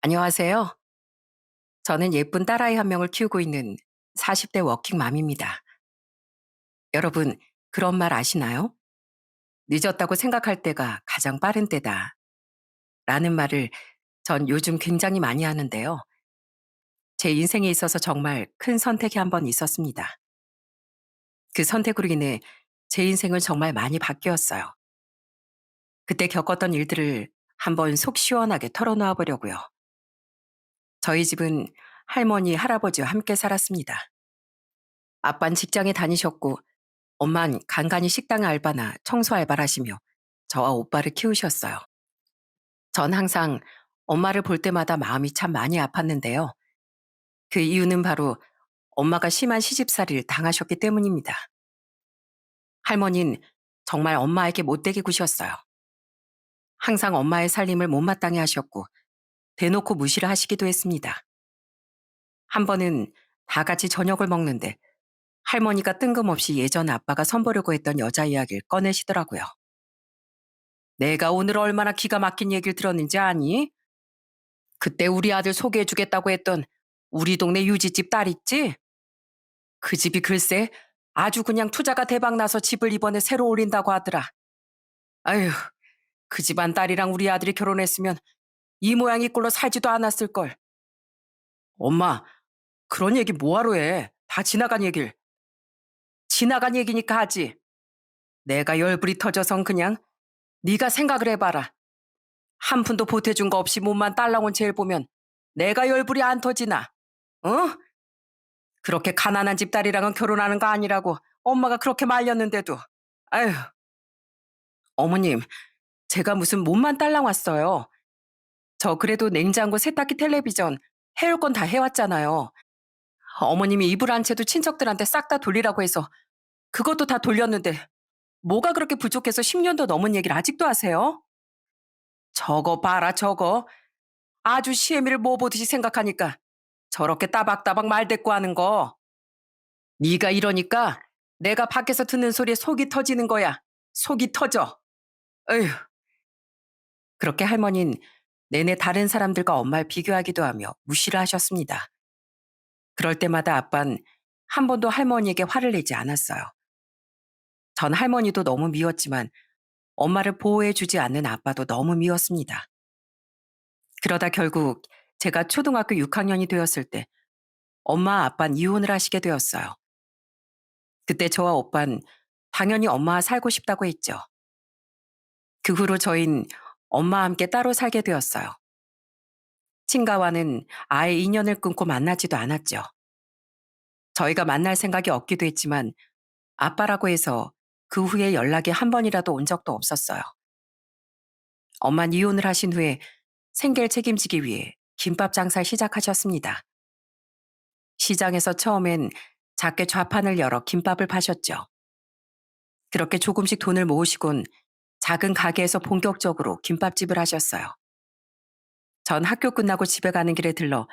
안녕하세요. 저는 예쁜 딸아이 한 명을 키우고 있는 40대 워킹맘입니다. 여러분, 그런 말 아시나요? 늦었다고 생각할 때가 가장 빠른 때다. 라는 말을 전 요즘 굉장히 많이 하는데요. 제 인생에 있어서 정말 큰 선택이 한 번 있었습니다. 그 선택으로 인해 제 인생은 정말 많이 바뀌었어요. 그때 겪었던 일들을 한번 속 시원하게 털어놓아 보려고요. 저희 집은 할머니, 할아버지와 함께 살았습니다. 아빠는 직장에 다니셨고 엄만 간간히 식당 알바나 청소 알바를 하시며 저와 오빠를 키우셨어요. 전 항상 엄마를 볼 때마다 마음이 참 많이 아팠는데요. 그 이유는 바로 엄마가 심한 시집살이를 당하셨기 때문입니다. 할머니는 정말 엄마에게 못되게 구셨어요. 항상 엄마의 살림을 못마땅해 하셨고 대놓고 무시를 하시기도 했습니다. 한 번은 다 같이 저녁을 먹는데 할머니가 뜬금없이 예전 아빠가 선보려고 했던 여자 이야기를 꺼내시더라고요. 내가 오늘 얼마나 기가 막힌 얘기를 들었는지 아니? 그때 우리 아들 소개해주겠다고 했던 우리 동네 유지집 딸 있지? 그 집이 글쎄 아주 그냥 투자가 대박 나서 집을 이번에 새로 올린다고 하더라. 아휴, 그 집안 딸이랑 우리 아들이 결혼했으면 이 모양 이 꼴로 살지도 않았을걸. 엄마, 그런 얘기 뭐하러 해? 다 지나간 얘길. 지나간 얘기니까 하지. 내가 열불이 터져선 그냥 네가 생각을 해봐라. 한 푼도 보태준 거 없이 몸만 딸랑온 쟤를 보면 내가 열불이 안 터지나? 어? 그렇게 가난한 집 딸이랑은 결혼하는 거 아니라고 엄마가 그렇게 말렸는데도. 아휴, 어머님, 제가 무슨 몸만 딸랑 왔어요. 저 그래도 냉장고, 세탁기, 텔레비전 해올 건 다 해왔잖아요. 어머님이 이불 한 채도 친척들한테 싹 다 돌리라고 해서 그것도 다 돌렸는데 뭐가 그렇게 부족해서 10년도 넘은 얘기를 아직도 하세요? 저거 봐라 저거. 아주 시애미를 뭐 보듯이 생각하니까 저렇게 따박따박 말대꾸 하는 거. 네가 이러니까 내가 밖에서 듣는 소리에 속이 터지는 거야. 속이 터져. 에휴. 그렇게 할머니는 내내 다른 사람들과 엄마를 비교하기도 하며 무시를 하셨습니다. 그럴 때마다 아빤 한 번도 할머니에게 화를 내지 않았어요. 전 할머니도 너무 미웠지만 엄마를 보호해주지 않는 아빠도 너무 미웠습니다. 그러다 결국 제가 초등학교 6학년이 되었을 때 엄마 아빠는 이혼을 하시게 되었어요. 그때 저와 오빤 당연히 엄마와 살고 싶다고 했죠. 그 후로 저흰 엄마와 함께 따로 살게 되었어요. 친가와는 아예 인연을 끊고 만나지도 않았죠. 저희가 만날 생각이 없기도 했지만 아빠라고 해서 그 후에 연락이 한 번이라도 온 적도 없었어요. 엄마는 이혼을 하신 후에 생계를 책임지기 위해 김밥 장사를 시작하셨습니다. 시장에서 처음엔 작게 좌판을 열어 김밥을 파셨죠. 그렇게 조금씩 돈을 모으시곤 작은 가게에서 본격적으로 김밥집을 하셨어요. 전 학교 끝나고 집에 가는 길에 들러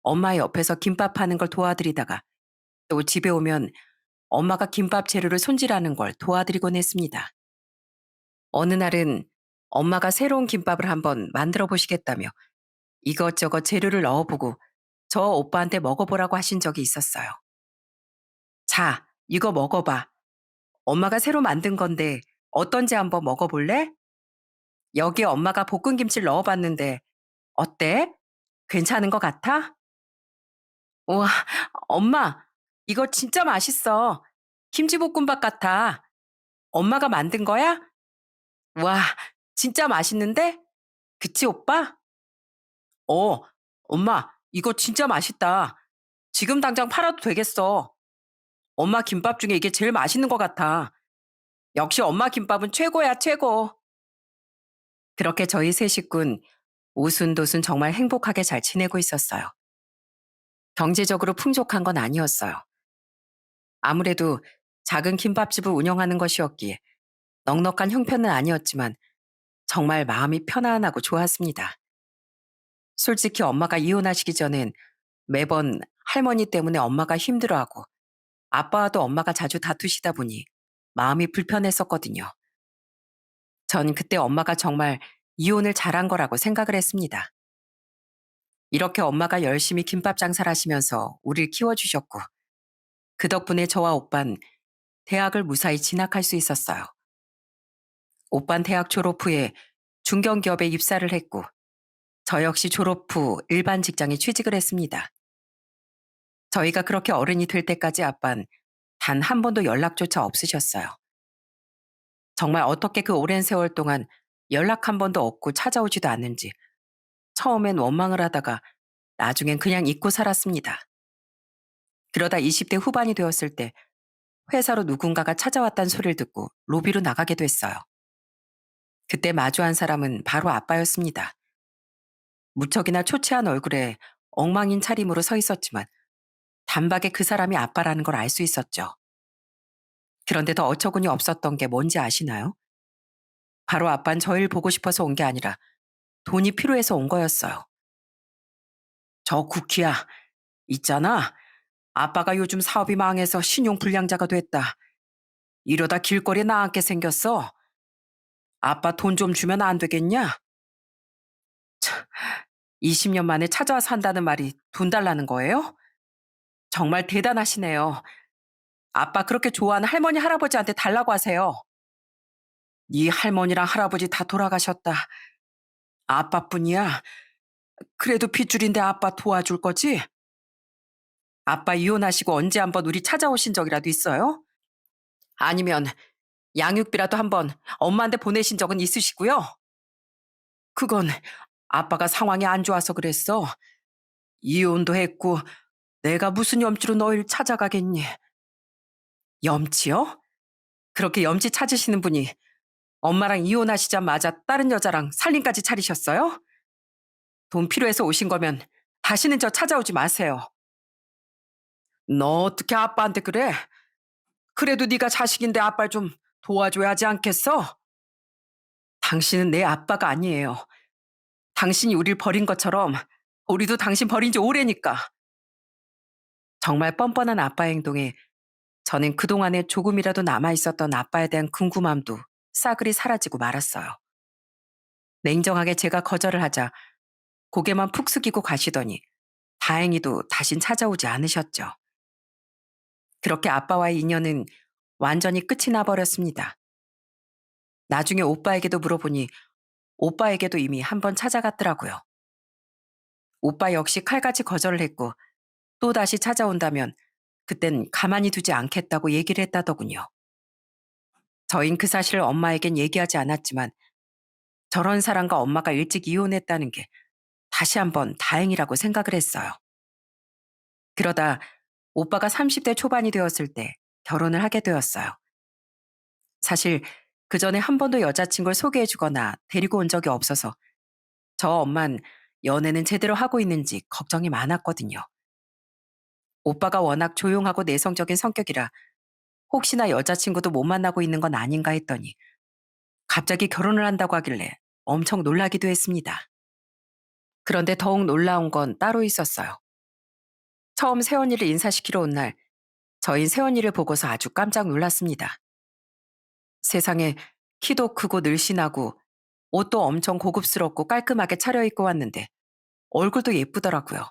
엄마 옆에서 김밥 파는 걸 도와드리다가 또 집에 오면 엄마가 김밥 재료를 손질하는 걸 도와드리곤 했습니다. 어느 날은 엄마가 새로운 김밥을 한번 만들어 보시겠다며 이것저것 재료를 넣어보고 저 오빠한테 먹어보라고 하신 적이 있었어요. 자, 이거 먹어봐. 엄마가 새로 만든 건데 어떤지 한번 먹어볼래? 여기에 엄마가 볶은 김치를 넣어봤는데 어때? 괜찮은 것 같아? 우와, 엄마, 이거 진짜 맛있어. 김치볶음밥 같아. 엄마가 만든 거야? 와, 진짜 맛있는데? 그치, 오빠? 어, 엄마, 이거 진짜 맛있다. 지금 당장 팔아도 되겠어. 엄마 김밥 중에 이게 제일 맛있는 것 같아. 역시 엄마 김밥은 최고야, 최고. 그렇게 저희 세 식구는 오순도순 정말 행복하게 잘 지내고 있었어요. 경제적으로 풍족한 건 아니었어요. 아무래도 작은 김밥집을 운영하는 것이었기에 넉넉한 형편은 아니었지만 정말 마음이 편안하고 좋았습니다. 솔직히 엄마가 이혼하시기 전엔 매번 할머니 때문에 엄마가 힘들어하고 아빠와도 엄마가 자주 다투시다 보니 마음이 불편했었거든요. 전 그때 엄마가 정말 이혼을 잘한 거라고 생각을 했습니다. 이렇게 엄마가 열심히 김밥 장사를 하시면서 우릴 키워주셨고, 그 덕분에 저와 오빤 대학을 무사히 진학할 수 있었어요. 오빤 대학 졸업 후에 중견기업에 입사를 했고, 저 역시 졸업 후 일반 직장에 취직을 했습니다. 저희가 그렇게 어른이 될 때까지 아빤 단 한 번도 연락조차 없으셨어요. 정말 어떻게 그 오랜 세월 동안 연락 한 번도 없고 찾아오지도 않는지 처음엔 원망을 하다가 나중엔 그냥 잊고 살았습니다. 그러다 20대 후반이 되었을 때 회사로 누군가가 찾아왔다는 소리를 듣고 로비로 나가게 됐어요. 그때 마주한 사람은 바로 아빠였습니다. 무척이나 초췌한 얼굴에 엉망인 차림으로 서 있었지만 단박에 그 사람이 아빠라는 걸 알 수 있었죠. 그런데 더 어처구니 없었던 게 뭔지 아시나요? 바로 아빠는 저희를 보고 싶어서 온 게 아니라 돈이 필요해서 온 거였어요. 저 쿠키야, 있잖아. 아빠가 요즘 사업이 망해서 신용불량자가 됐다. 이러다 길거리에 나앉게 생겼어. 아빠 돈 좀 주면 안 되겠냐? 20년 만에 찾아와서 한다는 말이 돈 달라는 거예요? 정말 대단하시네요. 아빠 그렇게 좋아하는 할머니 할아버지한테 달라고 하세요. 네 할머니랑 할아버지 다 돌아가셨다. 아빠뿐이야. 그래도 핏줄인데 아빠 도와줄 거지? 아빠 이혼하시고 언제 한번 우리 찾아오신 적이라도 있어요? 아니면 양육비라도 한번 엄마한테 보내신 적은 있으시고요? 그건 아빠가 상황이 안 좋아서 그랬어. 이혼도 했고 내가 무슨 염치로 너희를 찾아가겠니? 염치요? 그렇게 염치 찾으시는 분이 엄마랑 이혼하시자마자 다른 여자랑 살림까지 차리셨어요? 돈 필요해서 오신 거면 다시는 저 찾아오지 마세요. 너 어떻게 아빠한테 그래? 그래도 네가 자식인데 아빠를 좀 도와줘야 하지 않겠어? 당신은 내 아빠가 아니에요. 당신이 우릴 버린 것처럼 우리도 당신 버린 지 오래니까. 정말 뻔뻔한 아빠 행동에 저는 그동안에 조금이라도 남아있었던 아빠에 대한 궁금함도 싸그리 사라지고 말았어요. 냉정하게 제가 거절을 하자 고개만 푹 숙이고 가시더니 다행히도 다신 찾아오지 않으셨죠. 그렇게 아빠와의 인연은 완전히 끝이 나버렸습니다. 나중에 오빠에게도 물어보니 오빠에게도 이미 한 번 찾아갔더라고요. 오빠 역시 칼같이 거절을 했고 또다시 찾아온다면 그땐 가만히 두지 않겠다고 얘기를 했다더군요. 저흰 그 사실을 엄마에겐 얘기하지 않았지만 저런 사람과 엄마가 일찍 이혼했다는 게 다시 한번 다행이라고 생각을 했어요. 그러다 오빠가 30대 초반이 되었을 때 결혼을 하게 되었어요. 사실 그 전에 한 번도 여자친구를 소개해주거나 데리고 온 적이 없어서 저 엄만 연애는 제대로 하고 있는지 걱정이 많았거든요. 오빠가 워낙 조용하고 내성적인 성격이라 혹시나 여자친구도 못 만나고 있는 건 아닌가 했더니 갑자기 결혼을 한다고 하길래 엄청 놀라기도 했습니다. 그런데 더욱 놀라운 건 따로 있었어요. 처음 세원이를 인사시키러 온 날, 저희 세원이를 보고서 아주 깜짝 놀랐습니다. 세상에 키도 크고 늘씬하고 옷도 엄청 고급스럽고 깔끔하게 차려입고 왔는데 얼굴도 예쁘더라고요.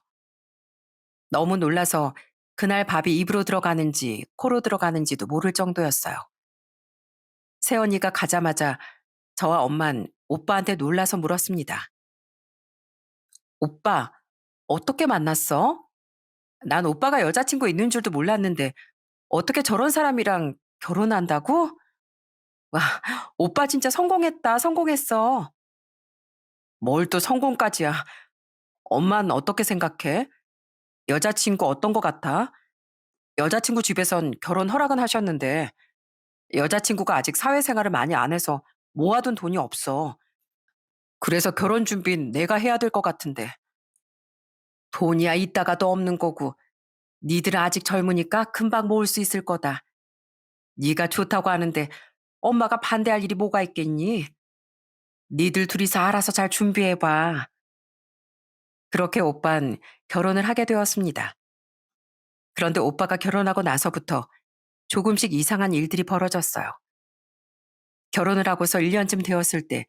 너무 놀라서 그날 밥이 입으로 들어가는지 코로 들어가는지도 모를 정도였어요. 세원이가 가자마자 저와 엄만 오빠한테 놀라서 물었습니다. 오빠, 어떻게 만났어? 난 오빠가 여자친구 있는 줄도 몰랐는데 어떻게 저런 사람이랑 결혼한다고? 와, 오빠 진짜 성공했다, 성공했어. 뭘 또 성공까지야. 엄마는 어떻게 생각해? 여자친구 어떤 거 같아? 여자친구 집에선 결혼 허락은 하셨는데 여자친구가 아직 사회생활을 많이 안 해서 모아둔 돈이 없어. 그래서 결혼 준비는 내가 해야 될 것 같은데. 돈이야 있다가도 없는 거고 니들은 아직 젊으니까 금방 모을 수 있을 거다. 네가 좋다고 하는데 엄마가 반대할 일이 뭐가 있겠니? 니들 둘이서 알아서 잘 준비해봐. 그렇게 오빤 결혼을 하게 되었습니다. 그런데 오빠가 결혼하고 나서부터 조금씩 이상한 일들이 벌어졌어요. 결혼을 하고서 1년쯤 되었을 때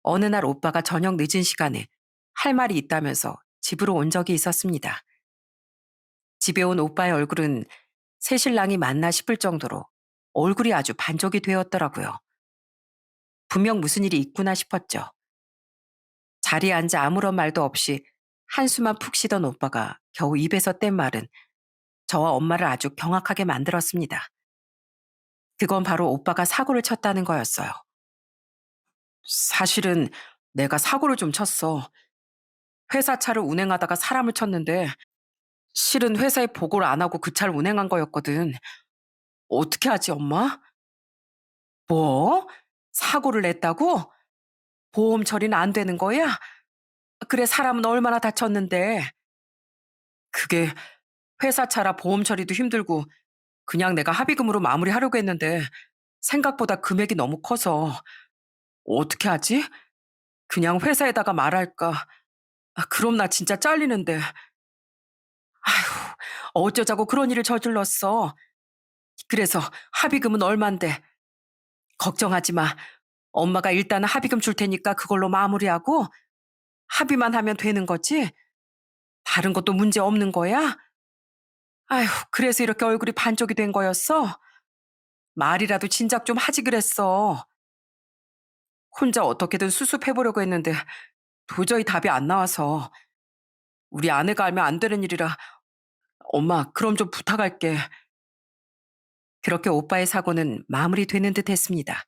어느 날 오빠가 저녁 늦은 시간에 할 말이 있다면서 집으로 온 적이 있었습니다. 집에 온 오빠의 얼굴은 새신랑이 맞나 싶을 정도로 얼굴이 아주 반쪽이 되었더라고요. 분명 무슨 일이 있구나 싶었죠. 자리에 앉아 아무런 말도 없이 한숨만 푹 쉬던 오빠가 겨우 입에서 뗀 말은 저와 엄마를 아주 경악하게 만들었습니다. 그건 바로 오빠가 사고를 쳤다는 거였어요. 사실은 내가 사고를 좀 쳤어. 회사 차를 운행하다가 사람을 쳤는데 실은 회사에 보고를 안 하고 그 차를 운행한 거였거든. 어떻게 하지, 엄마? 뭐? 사고를 냈다고? 보험 처리는 안 되는 거야? 그래, 사람은 얼마나 다쳤는데. 그게 회사 차라 보험 처리도 힘들고 그냥 내가 합의금으로 마무리하려고 했는데 생각보다 금액이 너무 커서 어떻게 하지? 그냥 회사에다가 말할까? 그럼 나 진짜 잘리는데. 아휴, 어쩌자고 그런 일을 저질렀어. 그래서 합의금은 얼만데. 걱정하지 마. 엄마가 일단은 합의금 줄 테니까 그걸로 마무리하고 합의만 하면 되는 거지? 다른 것도 문제 없는 거야? 아휴, 그래서 이렇게 얼굴이 반쪽이 된 거였어? 말이라도 진작 좀 하지 그랬어. 혼자 어떻게든 수습해보려고 했는데 도저히 답이 안 나와서 우리 아내가 알면 안 되는 일이라 엄마, 그럼 좀 부탁할게. 그렇게 오빠의 사고는 마무리되는 듯 했습니다.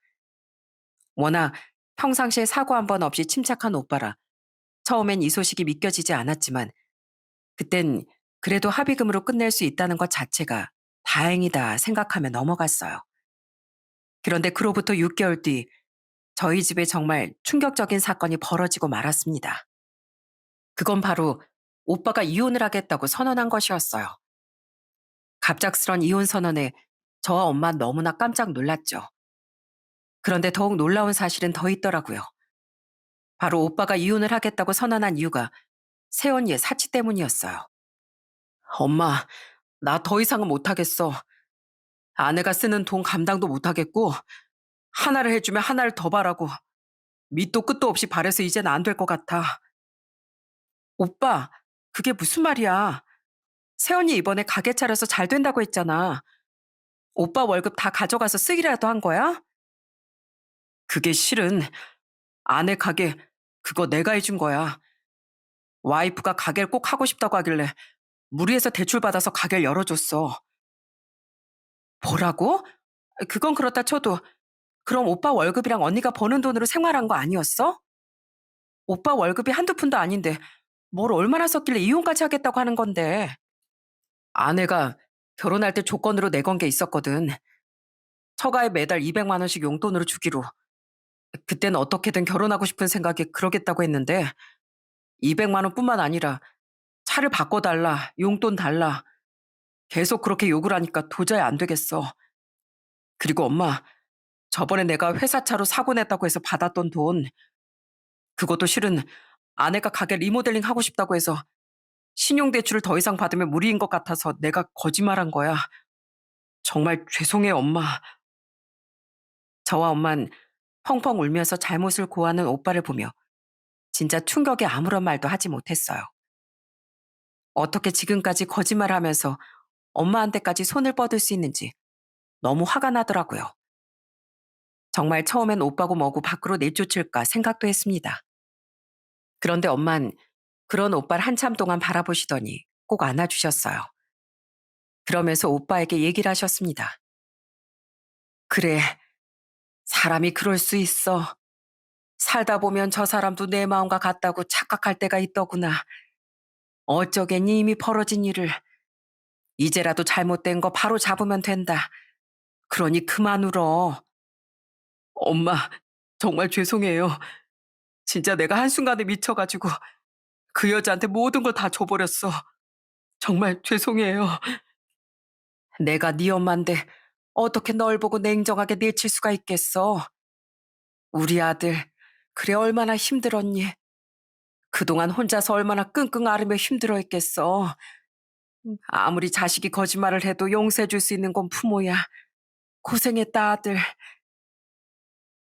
워낙 평상시에 사고 한 번 없이 침착한 오빠라 처음엔 이 소식이 믿겨지지 않았지만 그땐 그래도 합의금으로 끝낼 수 있다는 것 자체가 다행이다 생각하며 넘어갔어요. 그런데 그로부터 6개월 뒤 저희 집에 정말 충격적인 사건이 벌어지고 말았습니다. 그건 바로 오빠가 이혼을 하겠다고 선언한 것이었어요. 갑작스런 이혼 선언에 저와 엄마 너무나 깜짝 놀랐죠. 그런데 더욱 놀라운 사실은 더 있더라고요. 바로 오빠가 이혼을 하겠다고 선언한 이유가 새언니의 사치 때문이었어요. 엄마, 나 더 이상은 못하겠어. 아내가 쓰는 돈 감당도 못하겠고 하나를 해주면 하나를 더 바라고 밑도 끝도 없이 바래서 이젠 안 될 것 같아. 오빠, 그게 무슨 말이야. 새언니 이번에 가게 차려서 잘 된다고 했잖아. 오빠 월급 다 가져가서 쓰기라도 한 거야? 그게 실은 아내 가게 그거 내가 해준 거야. 와이프가 가게를 꼭 하고 싶다고 하길래 무리해서 대출받아서 가게를 열어줬어. 뭐라고? 그건 그렇다 쳐도 그럼 오빠 월급이랑 언니가 버는 돈으로 생활한 거 아니었어? 오빠 월급이 한두 푼도 아닌데 뭘 얼마나 썼길래 이혼까지 하겠다고 하는 건데. 아내가 결혼할 때 조건으로 내건 게 있었거든. 처가에 매달 200만 원씩 용돈으로 주기로. 그때는 어떻게든 결혼하고 싶은 생각에 그러겠다고 했는데 200만 원뿐만 아니라 차를 바꿔달라, 용돈 달라. 계속 그렇게 욕을 하니까 도저히 안 되겠어. 그리고 엄마, 저번에 내가 회사 차로 사고 냈다고 해서 받았던 돈, 그것도 실은 아내가 가게 리모델링 하고 싶다고 해서 신용대출을 더 이상 받으면 무리인 것 같아서 내가 거짓말한 거야. 정말 죄송해, 엄마. 저와 엄만 펑펑 울면서 잘못을 고하는 오빠를 보며 진짜 충격에 아무런 말도 하지 못했어요. 어떻게 지금까지 거짓말하면서 엄마한테까지 손을 뻗을 수 있는지 너무 화가 나더라고요. 정말 처음엔 오빠고 뭐고 밖으로 내쫓을까 생각도 했습니다. 그런데 엄만 그런 오빠를 한참 동안 바라보시더니 꼭 안아주셨어요. 그러면서 오빠에게 얘기를 하셨습니다. 그래, 사람이 그럴 수 있어. 살다 보면 저 사람도 내 마음과 같다고 착각할 때가 있더구나. 어쩌겠니 이미 벌어진 일을. 이제라도 잘못된 거 바로 잡으면 된다. 그러니 그만 울어. 엄마, 정말 죄송해요. 진짜 내가 한순간에 미쳐가지고 그 여자한테 모든 걸 다 줘버렸어. 정말 죄송해요. 내가 네 엄마인데 어떻게 널 보고 냉정하게 내칠 수가 있겠어. 우리 아들, 그래 얼마나 힘들었니? 그동안 혼자서 얼마나 끙끙 앓으며 힘들어했겠어. 아무리 자식이 거짓말을 해도 용서해 줄 수 있는 건 부모야. 고생했다 아들.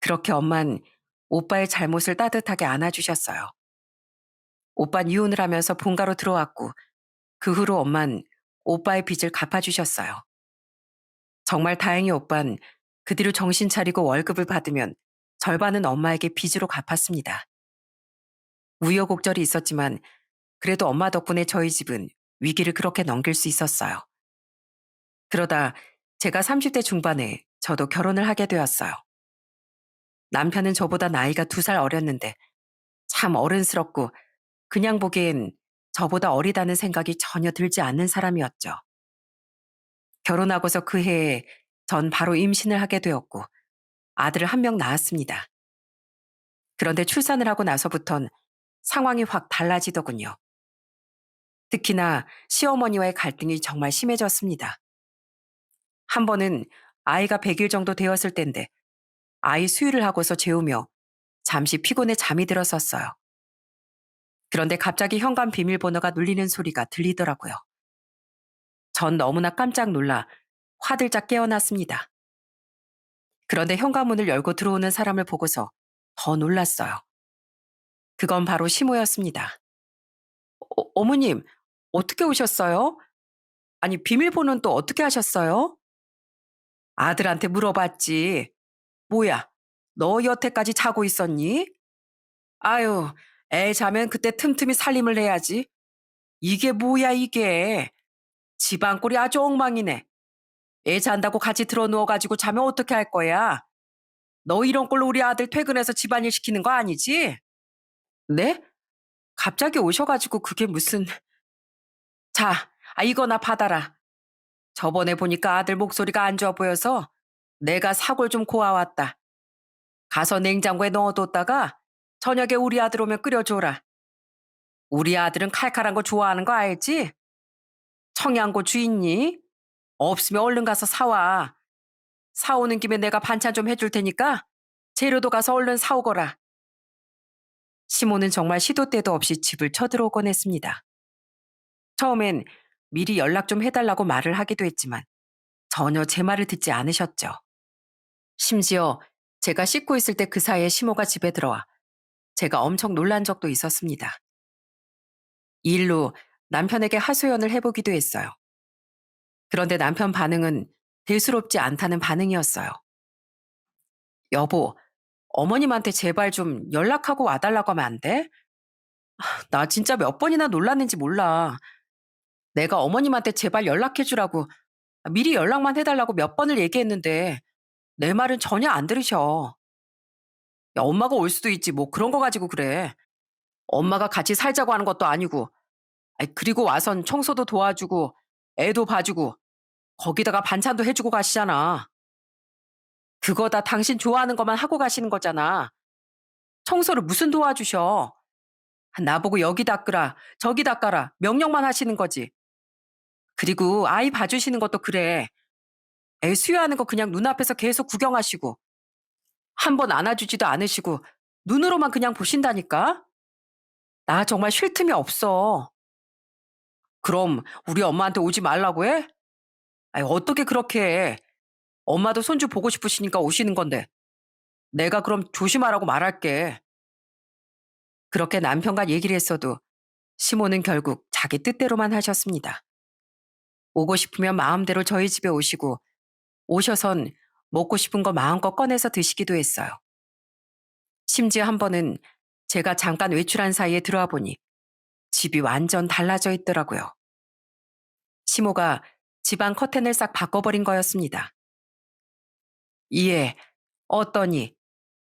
그렇게 엄만 오빠의 잘못을 따뜻하게 안아주셨어요. 오빤 이혼을 하면서 본가로 들어왔고 그 후로 엄만 오빠의 빚을 갚아주셨어요. 정말 다행히 오빤 그 뒤로 정신 차리고 월급을 받으면 절반은 엄마에게 빚으로 갚았습니다. 우여곡절이 있었지만 그래도 엄마 덕분에 저희 집은 위기를 그렇게 넘길 수 있었어요. 그러다 제가 30대 중반에 저도 결혼을 하게 되었어요. 남편은 저보다 나이가 2살 어렸는데 참 어른스럽고 그냥 보기엔 저보다 어리다는 생각이 전혀 들지 않는 사람이었죠. 결혼하고서 그 해에 전 바로 임신을 하게 되었고 아들을 1명 낳았습니다. 그런데 출산을 하고 나서부턴 상황이 확 달라지더군요. 특히나 시어머니와의 갈등이 정말 심해졌습니다. 한 번은 아이가 100일 정도 되었을 때인데 아이 수유를 하고서 재우며 잠시 피곤해 잠이 들었었어요. 그런데 갑자기 현관 비밀번호가 눌리는 소리가 들리더라고요. 전 너무나 깜짝 놀라 화들짝 깨어났습니다. 그런데 현관문을 열고 들어오는 사람을 보고서 더 놀랐어요. 그건 바로 시모였습니다. 어머님, 어떻게 오셨어요? 아니, 비밀번호는 또 어떻게 하셨어요? 아들한테 물어봤지. 뭐야, 너 여태까지 자고 있었니? 아유, 애 자면 그때 틈틈이 살림을 해야지. 이게 뭐야, 이게. 집안 꼴이 아주 엉망이네. 애 잔다고 같이 들어 누워가지고 자면 어떻게 할 거야? 너 이런 꼴로 우리 아들 퇴근해서 집안일 시키는 거 아니지? 네? 갑자기 오셔가지고 그게 무슨... 자, 이거나 받아라. 저번에 보니까 아들 목소리가 안 좋아 보여서 내가 사골 좀 고아왔다. 가서 냉장고에 넣어뒀다가 저녁에 우리 아들 오면 끓여줘라. 우리 아들은 칼칼한 거 좋아하는 거 알지? 청양고추 있니? 없으면 얼른 가서 사와. 사오는 김에 내가 반찬 좀 해줄 테니까 재료도 가서 얼른 사오거라. 시모는 정말 시도 때도 없이 집을 쳐들어오곤 했습니다. 처음엔 미리 연락 좀 해달라고 말을 하기도 했지만 전혀 제 말을 듣지 않으셨죠. 심지어 제가 씻고 있을 때 그 사이에 시모가 집에 들어와 제가 엄청 놀란 적도 있었습니다. 이 일로 남편에게 하소연을 해보기도 했어요. 그런데 남편 반응은 대수롭지 않다는 반응이었어요. 여보, 어머님한테 제발 좀 연락하고 와달라고 하면 안 돼? 나 진짜 몇 번이나 놀랐는지 몰라. 내가 어머님한테 제발 연락해주라고 미리 연락만 해달라고 몇 번을 얘기했는데 내 말은 전혀 안 들으셔. 야, 엄마가 올 수도 있지 뭐 그런 거 가지고 그래. 엄마가 같이 살자고 하는 것도 아니고. 그리고 와선 청소도 도와주고 애도 봐주고 거기다가 반찬도 해주고 가시잖아. 그거 다 당신 좋아하는 것만 하고 가시는 거잖아. 청소를 무슨 도와주셔. 나보고 여기 닦으라 저기 닦아라 명령만 하시는 거지. 그리고 아이 봐주시는 것도 그래. 애 수유하는 거 그냥 눈앞에서 계속 구경하시고 한 번 안아주지도 않으시고 눈으로만 그냥 보신다니까. 나 정말 쉴 틈이 없어. 그럼 우리 엄마한테 오지 말라고 해? 어떻게 그렇게 해. 엄마도 손주 보고 싶으시니까 오시는 건데 내가 그럼 조심하라고 말할게. 그렇게 남편과 얘기를 했어도 시모는 결국 자기 뜻대로만 하셨습니다. 오고 싶으면 마음대로 저희 집에 오시고 오셔선 먹고 싶은 거 마음껏 꺼내서 드시기도 했어요. 심지어 한 번은 제가 잠깐 외출한 사이에 들어와 보니 집이 완전 달라져 있더라고요. 시모가 집안 커튼을 싹 바꿔버린 거였습니다. 이에 어떠니?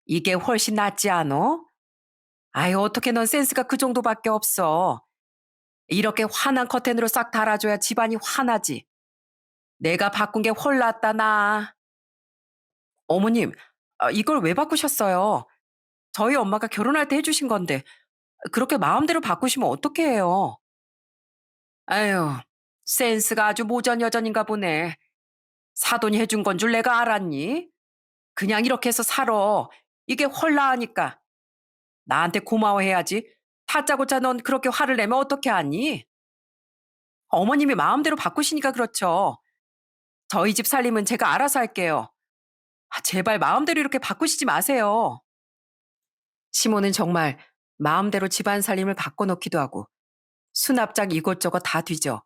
이게 훨씬 낫지 않어? 아유, 어떻게 넌 센스가 그 정도밖에 없어. 이렇게 환한 커튼으로 싹 달아줘야 집안이 환하지. 내가 바꾼 게 훨 낫다, 나. 어머님, 이걸 왜 바꾸셨어요? 저희 엄마가 결혼할 때 해주신 건데 그렇게 마음대로 바꾸시면 어떻게 해요? 아유, 센스가 아주 모전여전인가 보네. 사돈이 해준 건 줄 내가 알았니? 그냥 이렇게 해서 살아. 이게 훨 나으니까. 나한테 고마워해야지. 다짜고짜 넌 그렇게 화를 내면 어떻게 하니? 어머님이 마음대로 바꾸시니까 그렇죠. 저희 집 살림은 제가 알아서 할게요. 제발 마음대로 이렇게 바꾸시지 마세요. 시모는 정말 마음대로 집안 살림을 바꿔놓기도 하고 수납장 이곳저곳 다 뒤져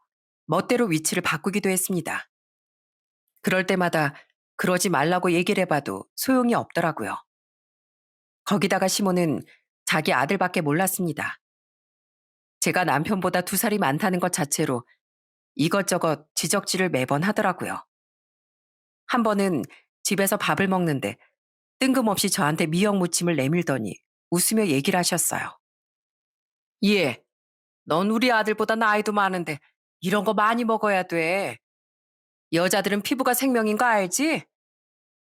멋대로 위치를 바꾸기도 했습니다. 그럴 때마다 그러지 말라고 얘기를 해봐도 소용이 없더라고요. 거기다가 시모는 자기 아들밖에 몰랐습니다. 제가 남편보다 2살이 많다는 것 자체로 이것저것 지적질을 매번 하더라고요. 한 번은 집에서 밥을 먹는데 뜬금없이 저한테 미역 무침을 내밀더니 웃으며 얘기를 하셨어요. 예, 넌 우리 아들보다 나이도 많은데 이런 거 많이 먹어야 돼. 여자들은 피부가 생명인 거 알지?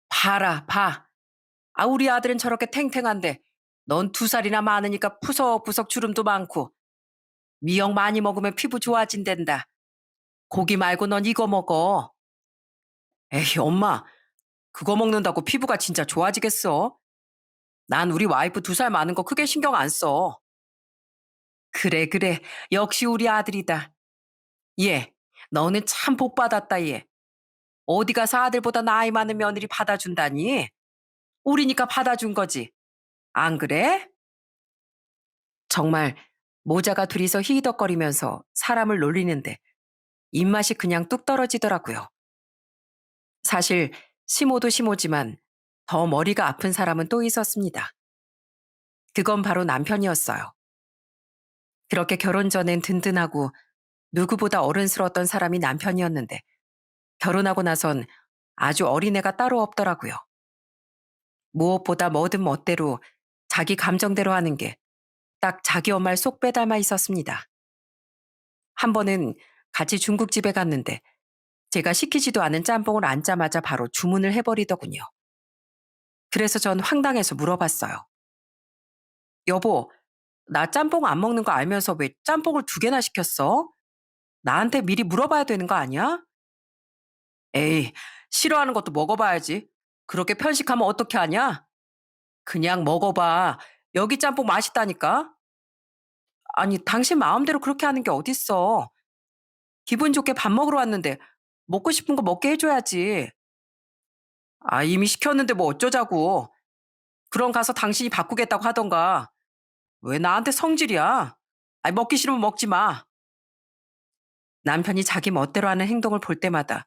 봐라, 봐. 아, 우리 아들은 저렇게 탱탱한데 넌 2살이나 많으니까 푸석푸석 주름도 많고 미역 많이 먹으면 피부 좋아진댄다. 고기 말고 넌 이거 먹어. 에이, 엄마, 그거 먹는다고 피부가 진짜 좋아지겠어? 난 우리 와이프 2살 많은 거 크게 신경 안 써. 그래, 그래. 역시 우리 아들이다. 얘, 너는 참 복 받았다, 얘. 어디 가서 아들보다 나이 많은 며느리 받아준다니? 우리니까 받아준 거지. 안 그래? 정말 모자가 둘이서 히히덕거리면서 사람을 놀리는데 입맛이 그냥 뚝 떨어지더라고요. 사실 시모도 시모지만 더 머리가 아픈 사람은 또 있었습니다. 그건 바로 남편이었어요. 그렇게 결혼 전엔 든든하고 누구보다 어른스러웠던 사람이 남편이었는데 결혼하고 나선 아주 어린애가 따로 없더라고요. 무엇보다 뭐든 멋대로 자기 감정대로 하는 게 딱 자기 엄마를 쏙 빼닮아 있었습니다. 한 번은 같이 중국집에 갔는데 제가 시키지도 않은 짬뽕을 앉자마자 바로 주문을 해버리더군요. 그래서 전 황당해서 물어봤어요. 여보, 나 짬뽕 안 먹는 거 알면서 왜 짬뽕을 2개나 시켰어? 나한테 미리 물어봐야 되는 거 아니야? 에이, 싫어하는 것도 먹어봐야지. 그렇게 편식하면 어떻게 하냐? 그냥 먹어봐. 여기 짬뽕 맛있다니까? 아니, 당신 마음대로 그렇게 하는 게 어딨어. 기분 좋게 밥 먹으러 왔는데 먹고 싶은 거 먹게 해줘야지. 아, 이미 시켰는데 뭐 어쩌자고. 그럼 가서 당신이 바꾸겠다고 하던가. 왜 나한테 성질이야? 아니, 먹기 싫으면 먹지 마. 남편이 자기 멋대로 하는 행동을 볼 때마다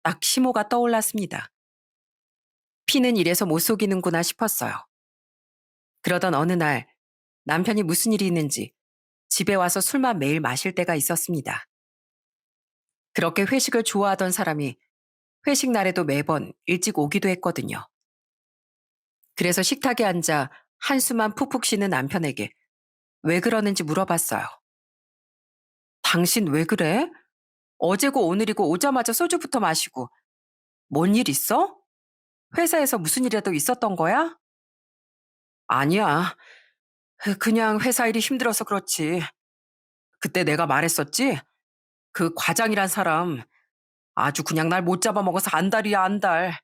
딱 시모가 떠올랐습니다. 피는 이래서 못 속이는구나 싶었어요. 그러던 어느 날 남편이 무슨 일이 있는지 집에 와서 술만 매일 마실 때가 있었습니다. 그렇게 회식을 좋아하던 사람이 회식 날에도 매번 일찍 오기도 했거든요. 그래서 식탁에 앉아 한숨만 푹푹 쉬는 남편에게 왜 그러는지 물어봤어요. 당신 왜 그래? 어제고 오늘이고 오자마자 소주부터 마시고 뭔 일 있어? 회사에서 무슨 일이라도 있었던 거야? 아니야. 그냥 회사 일이 힘들어서 그렇지. 그때 내가 말했었지? 그 과장이란 사람 아주 그냥 날 못 잡아먹어서 안달이야 안달.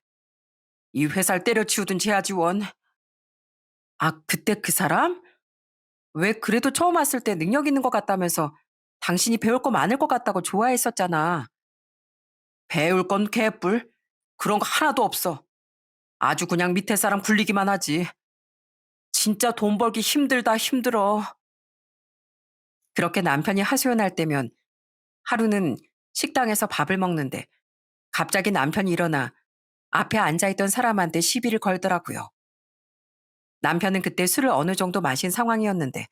이 회사를 때려치우든 제야지원. 아, 그때 그 사람? 왜 그래도 처음 왔을 때 능력 있는 것 같다면서 당신이 배울 거 많을 것 같다고 좋아했었잖아. 배울 건 개뿔. 그런 거 하나도 없어. 아주 그냥 밑에 사람 굴리기만 하지. 진짜 돈 벌기 힘들다 힘들어. 그렇게 남편이 하소연할 때면 하루는 식당에서 밥을 먹는데 갑자기 남편이 일어나 앞에 앉아있던 사람한테 시비를 걸더라고요. 남편은 그때 술을 어느 정도 마신 상황이었는데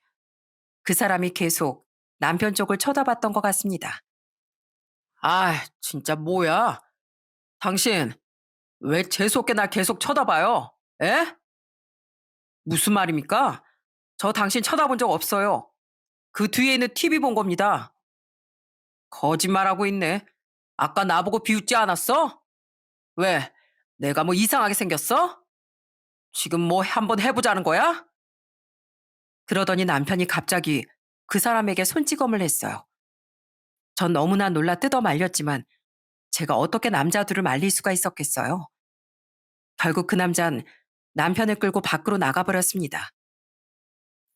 그 사람이 계속 남편 쪽을 쳐다봤던 것 같습니다. 아, 진짜 뭐야? 당신 왜 재수없게 날 계속 쳐다봐요? 에? 무슨 말입니까? 저 당신 쳐다본 적 없어요. 그 뒤에 있는 TV 본 겁니다. 거짓말하고 있네. 아까 나보고 비웃지 않았어? 왜? 내가 뭐 이상하게 생겼어? 지금 뭐 한번 해보자는 거야? 그러더니 남편이 갑자기 그 사람에게 손찌검을 했어요. 전 너무나 놀라 뜯어 말렸지만 제가 어떻게 남자들을 말릴 수가 있었겠어요? 결국 그 남잔 남편을 끌고 밖으로 나가버렸습니다.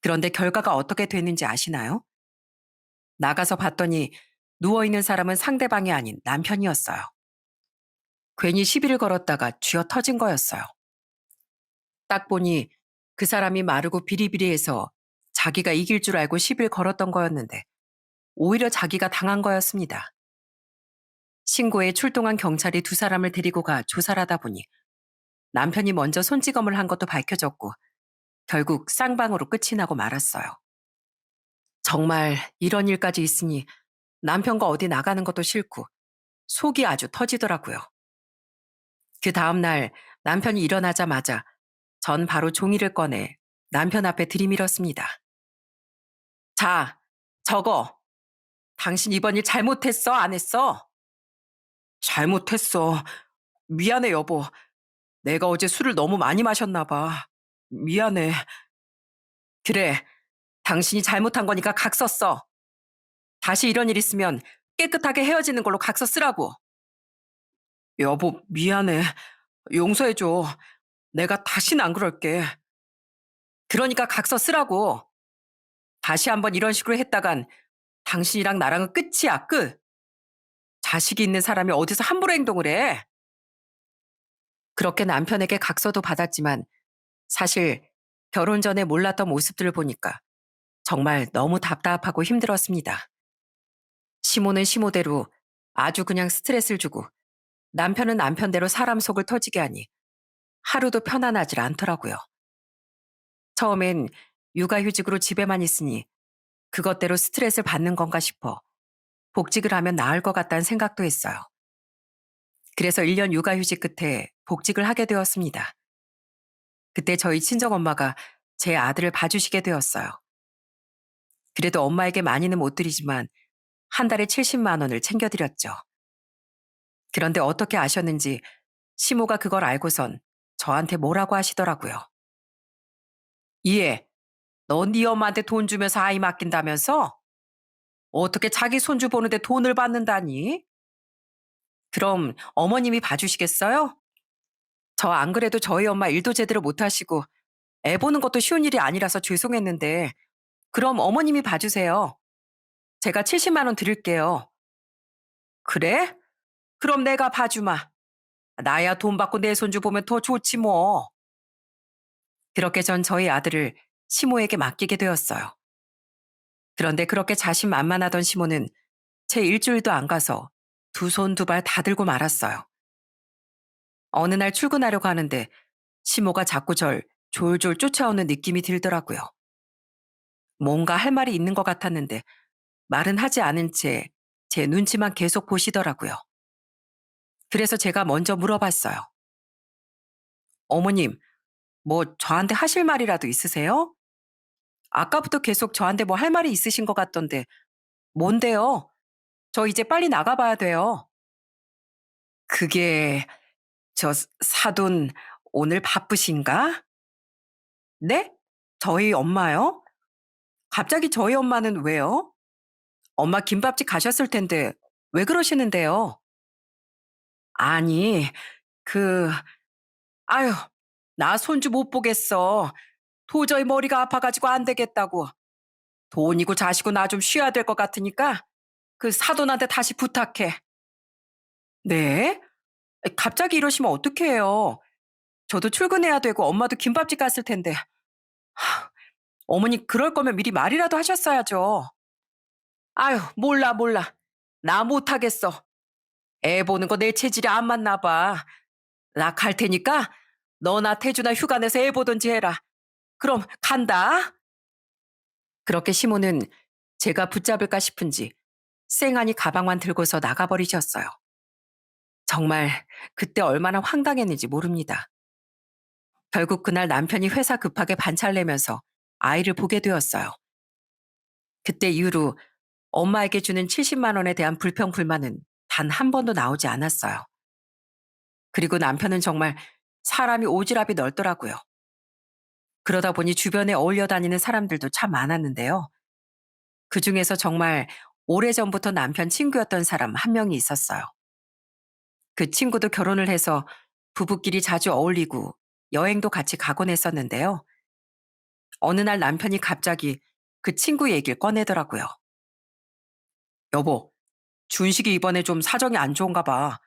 그런데 결과가 어떻게 됐는지 아시나요? 나가서 봤더니 누워있는 사람은 상대방이 아닌 남편이었어요. 괜히 시비를 걸었다가 쥐어 터진 거였어요. 딱 보니 그 사람이 마르고 비리비리해서 자기가 이길 줄 알고 시비를 걸었던 거였는데 오히려 자기가 당한 거였습니다. 신고에 출동한 경찰이 두 사람을 데리고 가 조사를 하다 보니 남편이 먼저 손찌검을 한 것도 밝혀졌고 결국 쌍방으로 끝이 나고 말았어요. 정말 이런 일까지 있으니 남편과 어디 나가는 것도 싫고 속이 아주 터지더라고요. 그 다음날 남편이 일어나자마자 전 바로 종이를 꺼내 남편 앞에 들이밀었습니다. 자, 적어. 당신 이번 일 잘못했어, 안 했어? 잘못했어. 미안해, 여보. 내가 어제 술을 너무 많이 마셨나 봐. 미안해. 그래, 당신이 잘못한 거니까 각서 써. 다시 이런 일 있으면 깨끗하게 헤어지는 걸로 각서 쓰라고. 여보, 미안해. 용서해줘. 내가 다시는 안 그럴게. 그러니까 각서 쓰라고. 다시 한번 이런 식으로 했다간 당신이랑 나랑은 끝이야, 끝. 자식이 있는 사람이 어디서 함부로 행동을 해. 그렇게 남편에게 각서도 받았지만 사실 결혼 전에 몰랐던 모습들을 보니까 정말 너무 답답하고 힘들었습니다. 시모는 시모대로 아주 그냥 스트레스를 주고 남편은 남편대로 사람 속을 터지게 하니 하루도 편안하질 않더라고요. 처음엔 육아휴직으로 집에만 있으니 그것대로 스트레스를 받는 건가 싶어 복직을 하면 나을 것 같다는 생각도 했어요. 그래서 1년 육아휴직 끝에 복직을 하게 되었습니다. 그때 저희 친정엄마가 제 아들을 봐주시게 되었어요. 그래도 엄마에게 많이는 못 드리지만 한 달에 70만 원을 챙겨드렸죠. 그런데 어떻게 아셨는지 시모가 그걸 알고선 저한테 뭐라고 하시더라고요. 이해, 너 네 엄마한테 돈 주면서 아이 맡긴다면서? 어떻게 자기 손주 보는데 돈을 받는다니? 그럼 어머님이 봐주시겠어요? 저 안 그래도 저희 엄마 일도 제대로 못하시고 애 보는 것도 쉬운 일이 아니라서 죄송했는데 그럼 어머님이 봐주세요. 제가 70만 원 드릴게요. 그래? 그럼 내가 봐주마. 나야 돈 받고 내 손주 보면 더 좋지 뭐. 그렇게 전 저희 아들을 시모에게 맡기게 되었어요. 그런데 그렇게 자신만만하던 시모는 채 일주일도 안 가서 두 손 두 발 다 들고 말았어요. 어느 날 출근하려고 하는데 시모가 자꾸 절 졸졸 쫓아오는 느낌이 들더라고요. 뭔가 할 말이 있는 것 같았는데 말은 하지 않은 채 제 눈치만 계속 보시더라고요. 그래서 제가 먼저 물어봤어요. 어머님, 뭐 저한테 하실 말이라도 있으세요? 아까부터 계속 저한테 뭐 할 말이 있으신 것 같던데 뭔데요? 저 이제 빨리 나가봐야 돼요. 그게 저 사돈 오늘 바쁘신가? 네? 저희 엄마요? 갑자기 저희 엄마는 왜요? 엄마 김밥집 가셨을 텐데 왜 그러시는데요? 아니, 그, 아유, 나 손주 못 보겠어. 도저히 머리가 아파가지고 안 되겠다고. 돈이고 자시고 나 좀 쉬어야 될 것 같으니까 그 사돈한테 다시 부탁해. 네? 갑자기 이러시면 어떡해요. 저도 출근해야 되고 엄마도 김밥집 갔을 텐데. 하, 어머니 그럴 거면 미리 말이라도 하셨어야죠. 아유, 몰라, 몰라. 나 못하겠어. 애 보는 거 내 체질이 안 맞나 봐. 나 갈 테니까 너나 태주나 휴가 내서 애 보든지 해라. 그럼 간다. 그렇게 시모는 제가 붙잡을까 싶은지 쌩하니 가방만 들고서 나가버리셨어요. 정말 그때 얼마나 황당했는지 모릅니다. 결국 그날 남편이 회사 급하게 반차를 내면서 아이를 보게 되었어요. 그때 이후로 엄마에게 주는 70만 원에 대한 불평 불만은 단 한 번도 나오지 않았어요. 그리고 남편은 정말 사람이 오지랖이 넓더라고요. 그러다 보니 주변에 어울려 다니는 사람들도 참 많았는데요. 그중에서 정말 오래전부터 남편 친구였던 사람 한 명이 있었어요. 그 친구도 결혼을 해서 부부끼리 자주 어울리고 여행도 같이 가곤 했었는데요. 어느 날 남편이 갑자기 그 친구 얘기를 꺼내더라고요. 여보, 준식이 이번에 좀 사정이 안 좋은가 봐.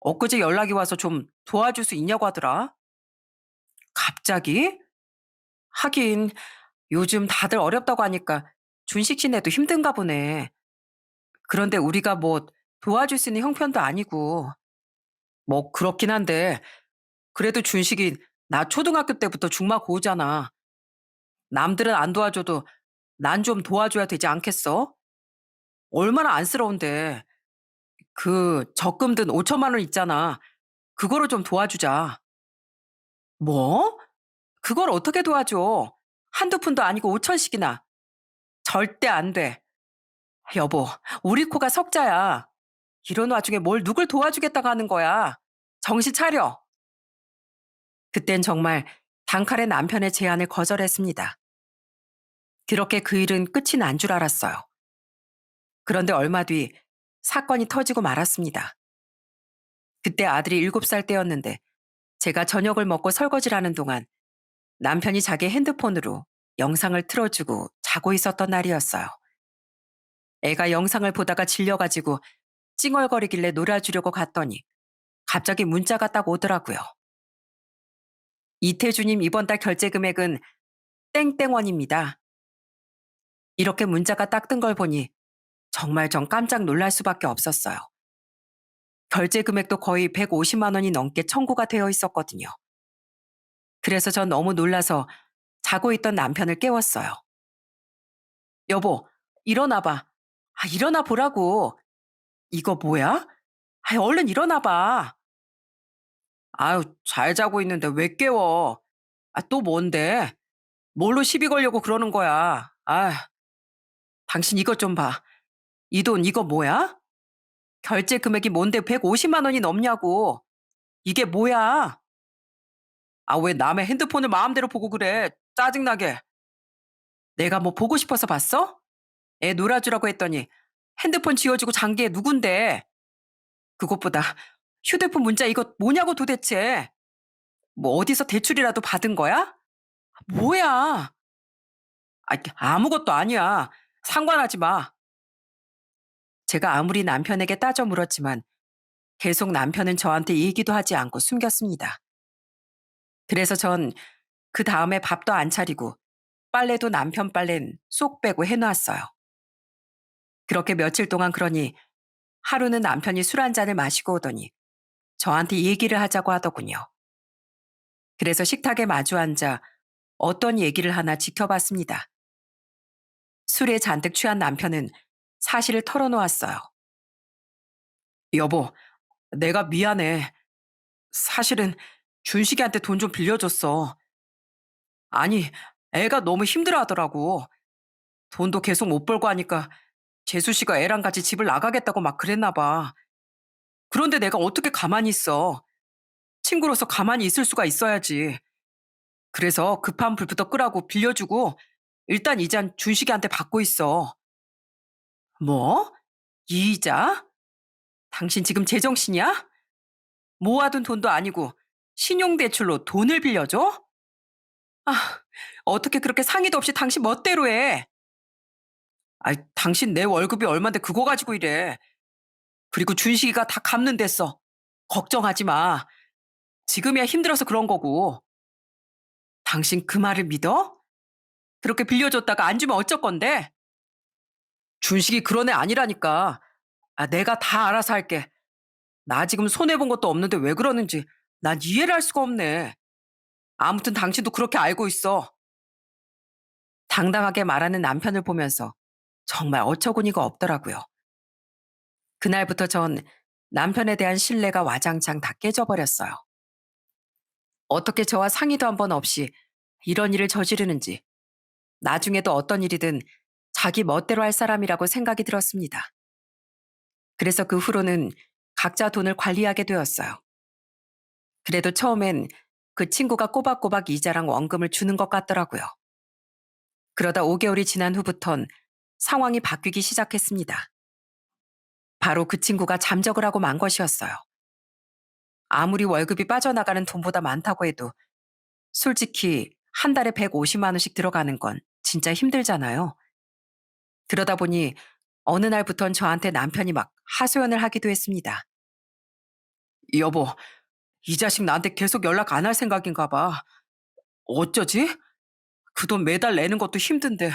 엊그제 연락이 와서 좀 도와줄 수 있냐고 하더라. 갑자기? 하긴 요즘 다들 어렵다고 하니까 준식 씨네도 힘든가 보네. 그런데 우리가 뭐 도와줄 수 있는 형편도 아니고. 뭐 그렇긴 한데 그래도 준식이 나 초등학교 때부터 중마고우잖아. 남들은 안 도와줘도 난 좀 도와줘야 되지 않겠어? 얼마나 안쓰러운데. 그 적금 든 5천만 원 있잖아. 그거로 좀 도와주자. 뭐? 그걸 어떻게 도와줘? 한두 푼도 아니고 5천씩이나. 절대 안 돼. 여보, 우리 코가 석자야. 이런 와중에 뭘 누굴 도와주겠다고 하는 거야. 정신 차려. 그땐 정말 단칼에 남편의 제안을 거절했습니다. 그렇게 그 일은 끝이 난 줄 알았어요. 그런데 얼마 뒤 사건이 터지고 말았습니다. 그때 아들이 7살 때였는데 제가 저녁을 먹고 설거지를 하는 동안 남편이 자기 핸드폰으로 영상을 틀어주고 자고 있었던 날이었어요. 애가 영상을 보다가 질려가지고 찡얼거리길래 놀아주려고 갔더니 갑자기 문자가 딱 오더라고요. 이태주님 이번 달 결제 금액은 땡땡원입니다. 이렇게 문자가 딱 뜬 걸 보니 정말 전 깜짝 놀랄 수밖에 없었어요. 결제 금액도 거의 150만 원이 넘게 청구가 되어 있었거든요. 그래서 전 너무 놀라서 자고 있던 남편을 깨웠어요. 여보, 일어나 봐. 아, 일어나 보라고. 이거 뭐야? 아, 얼른 일어나 봐. 아유, 잘 자고 있는데 왜 깨워? 아, 또 뭔데? 뭘로 시비 걸려고 그러는 거야? 아, 당신 이것 좀 봐. 이 돈 이거 뭐야? 결제 금액이 뭔데 150만 원이 넘냐고. 이게 뭐야? 아, 왜 남의 핸드폰을 마음대로 보고 그래? 짜증나게. 내가 뭐 보고 싶어서 봤어? 애 놀아주라고 했더니 핸드폰 지워주고 잔 게 누군데? 그것보다 휴대폰 문자 이거 뭐냐고 도대체? 뭐 어디서 대출이라도 받은 거야? 뭐야? 아, 아무것도 아니야. 상관하지 마. 제가 아무리 남편에게 따져 물었지만 계속 남편은 저한테 얘기도 하지 않고 숨겼습니다. 그래서 전 그 다음에 밥도 안 차리고 빨래도 남편 빨래는 쏙 빼고 해놨어요. 그렇게 며칠 동안 그러니 하루는 남편이 술 한 잔을 마시고 오더니 저한테 얘기를 하자고 하더군요. 그래서 식탁에 마주 앉아 어떤 얘기를 하나 지켜봤습니다. 술에 잔뜩 취한 남편은 사실을 털어놓았어요. 여보, 내가 미안해. 사실은 준식이한테 돈 좀 빌려줬어. 아니, 애가 너무 힘들어 하더라고. 돈도 계속 못 벌고 하니까 재수 씨가 애랑 같이 집을 나가겠다고 막 그랬나 봐. 그런데 내가 어떻게 가만히 있어. 친구로서 가만히 있을 수가 있어야지. 그래서 급한 불부터 끄라고 빌려주고 일단 이 잔 준식이한테 받고 있어. 뭐? 이자? 당신 지금 제정신이야? 모아둔 돈도 아니고 신용대출로 돈을 빌려줘? 아, 어떻게 그렇게 상의도 없이 당신 멋대로 해? 아이, 당신 내 월급이 얼만데 그거 가지고 이래. 그리고 준식이가 다 갚는댔어. 걱정하지 마. 지금이야 힘들어서 그런 거고. 당신 그 말을 믿어? 그렇게 빌려줬다가 안 주면 어쩔 건데? 준식이 그런 애 아니라니까. 아, 내가 다 알아서 할게. 나 지금 손해본 것도 없는데 왜 그러는지 난 이해를 할 수가 없네. 아무튼 당신도 그렇게 알고 있어. 당당하게 말하는 남편을 보면서 정말 어처구니가 없더라고요. 그날부터 전 남편에 대한 신뢰가 와장창 다 깨져버렸어요. 어떻게 저와 상의도 한 번 없이 이런 일을 저지르는지, 나중에도 어떤 일이든 자기 멋대로 할 사람이라고 생각이 들었습니다. 그래서 그 후로는 각자 돈을 관리하게 되었어요. 그래도 처음엔 그 친구가 꼬박꼬박 이자랑 원금을 주는 것 같더라고요. 그러다 5개월이 지난 후부턴 상황이 바뀌기 시작했습니다. 바로 그 친구가 잠적을 하고 만 것이었어요. 아무리 월급이 빠져나가는 돈보다 많다고 해도 솔직히 한 달에 150만 원씩 들어가는 건 진짜 힘들잖아요. 그러다 보니 어느 날부턴 저한테 남편이 막 하소연을 하기도 했습니다. 여보, 이 자식 나한테 계속 연락 안 할 생각인가 봐. 어쩌지? 그 돈 매달 내는 것도 힘든데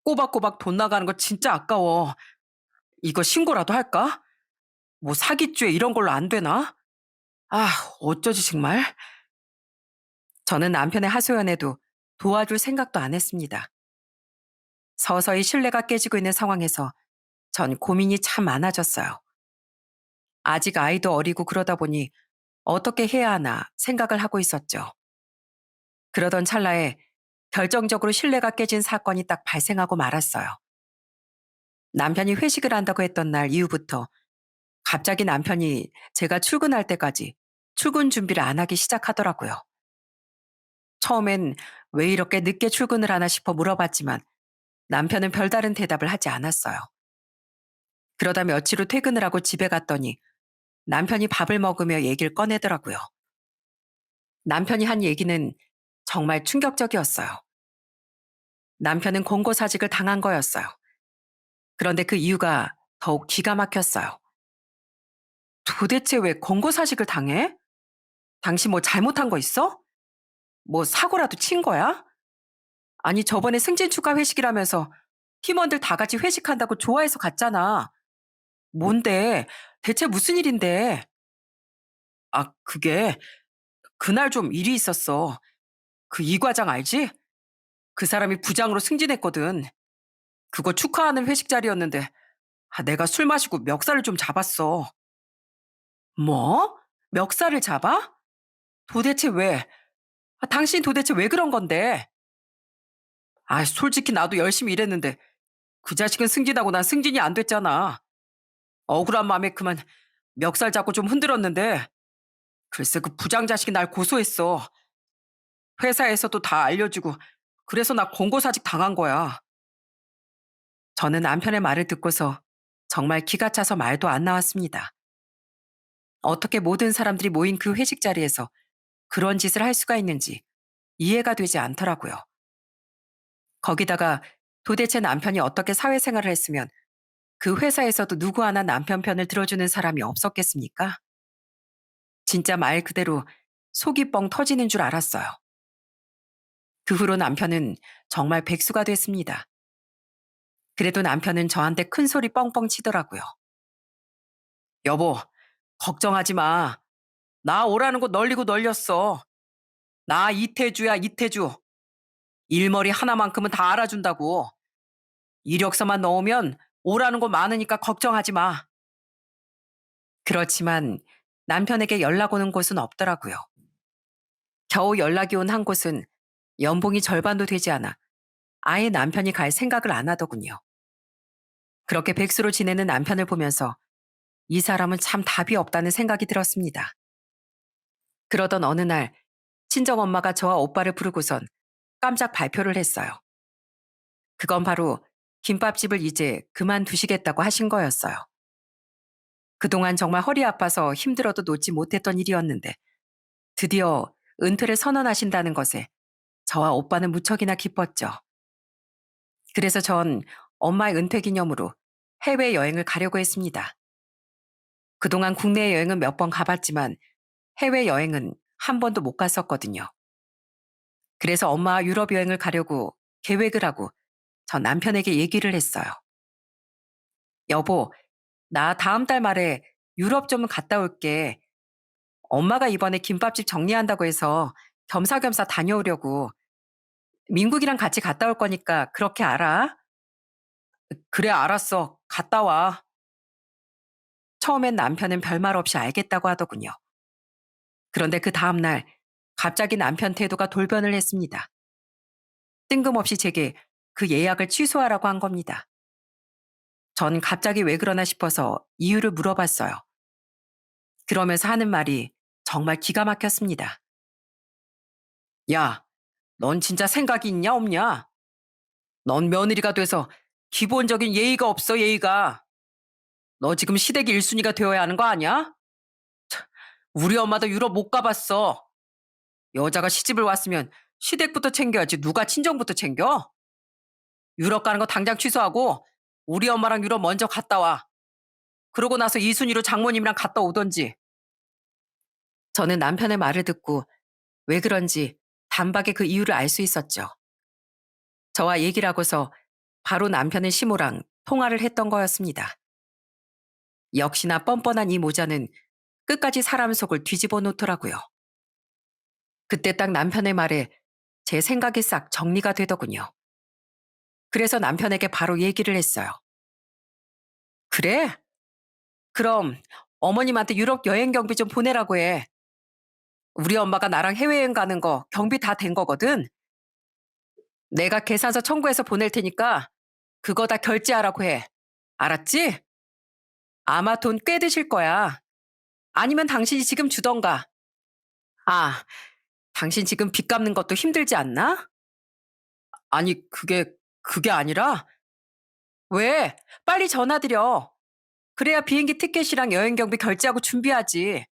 꼬박꼬박 돈 나가는 거 진짜 아까워. 이거 신고라도 할까? 뭐 사기죄 이런 걸로 안 되나? 아, 어쩌지 정말? 저는 남편의 하소연에도 도와줄 생각도 안 했습니다. 서서히 신뢰가 깨지고 있는 상황에서 전 고민이 참 많아졌어요. 아직 아이도 어리고 그러다 보니 어떻게 해야 하나 생각을 하고 있었죠. 그러던 찰나에 결정적으로 신뢰가 깨진 사건이 딱 발생하고 말았어요. 남편이 회식을 한다고 했던 날 이후부터 갑자기 남편이 제가 출근할 때까지 출근 준비를 안 하기 시작하더라고요. 처음엔 왜 이렇게 늦게 출근을 하나 싶어 물어봤지만 남편은 별다른 대답을 하지 않았어요. 그러다 며칠 후 퇴근을 하고 집에 갔더니 남편이 밥을 먹으며 얘기를 꺼내더라고요. 남편이 한 얘기는 정말 충격적이었어요. 남편은 권고사직을 당한 거였어요. 그런데 그 이유가 더욱 기가 막혔어요. 도대체 왜 권고사직을 당해? 당신 뭐 잘못한 거 있어? 뭐 사고라도 친 거야? 아니 저번에 승진 축하 회식이라면서 팀원들 다 같이 회식한다고 좋아해서 갔잖아. 뭔데? 대체 무슨 일인데? 아, 그게 그날 좀 일이 있었어. 그 이 과장 알지? 그 사람이 부장으로 승진했거든. 그거 축하하는 회식 자리였는데 내가 술 마시고 멱살을 좀 잡았어. 뭐? 멱살을 잡아? 도대체 왜? 당신 도대체 왜 그런 건데? 솔직히 나도 열심히 일했는데 그 자식은 승진하고 난 승진이 안 됐잖아. 억울한 마음에 그만 멱살 잡고 좀 흔들었는데 글쎄 그 부장 자식이 날 고소했어. 회사에서도 다 알려주고 그래서 나 권고사직 당한 거야. 저는 남편의 말을 듣고서 정말 기가 차서 말도 안 나왔습니다. 어떻게 모든 사람들이 모인 그 회식 자리에서 그런 짓을 할 수가 있는지 이해가 되지 않더라고요. 거기다가 도대체 남편이 어떻게 사회생활을 했으면 그 회사에서도 누구 하나 남편 편을 들어주는 사람이 없었겠습니까? 진짜 말 그대로 속이 뻥 터지는 줄 알았어요. 그 후로 남편은 정말 백수가 됐습니다. 그래도 남편은 저한테 큰 소리 뻥뻥 치더라고요. 여보, 걱정하지 마. 나 오라는 곳 널리고 널렸어. 나 이태주야, 이태주. 일머리 하나만큼은 다 알아준다고. 이력서만 넣으면 오라는 곳 많으니까 걱정하지 마. 그렇지만 남편에게 연락 오는 곳은 없더라고요. 겨우 연락이 온 한 곳은 연봉이 절반도 되지 않아 아예 남편이 갈 생각을 안 하더군요. 그렇게 백수로 지내는 남편을 보면서 이 사람은 참 답이 없다는 생각이 들었습니다. 그러던 어느 날 친정엄마가 저와 오빠를 부르고선 깜짝 발표를 했어요. 그건 바로 김밥집을 이제 그만두시겠다고 하신 거였어요. 그동안 정말 허리 아파서 힘들어도 놓지 못했던 일이었는데 드디어 은퇴를 선언하신다는 것에 저와 오빠는 무척이나 기뻤죠. 그래서 전 엄마의 은퇴 기념으로 해외여행을 가려고 했습니다. 그동안 국내 여행은 몇 번 가봤지만 해외여행은 한 번도 못 갔었거든요. 그래서 엄마와 유럽 여행을 가려고 계획을 하고 전 남편에게 얘기를 했어요. 여보, 나 다음 달 말에 유럽 좀 갔다 올게. 엄마가 이번에 김밥집 정리한다고 해서 겸사겸사 다녀오려고. 민국이랑 같이 갔다 올 거니까 그렇게 알아? 그래, 알았어. 갔다 와. 처음엔 남편은 별말 없이 알겠다고 하더군요. 그런데 그 다음날 갑자기 남편 태도가 돌변을 했습니다. 뜬금없이 제게 그 예약을 취소하라고 한 겁니다. 전 갑자기 왜 그러나 싶어서 이유를 물어봤어요. 그러면서 하는 말이 정말 기가 막혔습니다. 야, 넌 진짜 생각이 있냐 없냐? 넌 며느리가 돼서 기본적인 예의가 없어, 예의가. 너 지금 시댁 1순위가 되어야 하는 거 아니야? 우리 엄마도 유럽 못 가봤어. 여자가 시집을 왔으면 시댁부터 챙겨야지 누가 친정부터 챙겨? 유럽 가는 거 당장 취소하고 우리 엄마랑 유럽 먼저 갔다 와. 그러고 나서 2순위로 장모님이랑 갔다 오던지. 저는 남편의 말을 듣고 왜 그런지 단박에 그 이유를 알 수 있었죠. 저와 얘기를 하고서 바로 남편의 시모랑 통화를 했던 거였습니다. 역시나 뻔뻔한 이 모자는 끝까지 사람 속을 뒤집어 놓더라고요. 그때 딱 남편의 말에 제 생각이 싹 정리가 되더군요. 그래서 남편에게 바로 얘기를 했어요. 그래? 그럼 어머님한테 유럽 여행 경비 좀 보내라고 해. 우리 엄마가 나랑 해외여행 가는 거 경비 다 된 거거든. 내가 계산서 청구해서 보낼 테니까 그거 다 결제하라고 해. 알았지? 아마 돈 꽤 드실 거야. 아니면 당신이 지금 주던가. 아, 당신 지금 빚 갚는 것도 힘들지 않나? 아니, 그게 아니라, 왜? 빨리 전화드려. 그래야 비행기 티켓이랑 여행 경비 결제하고 준비하지.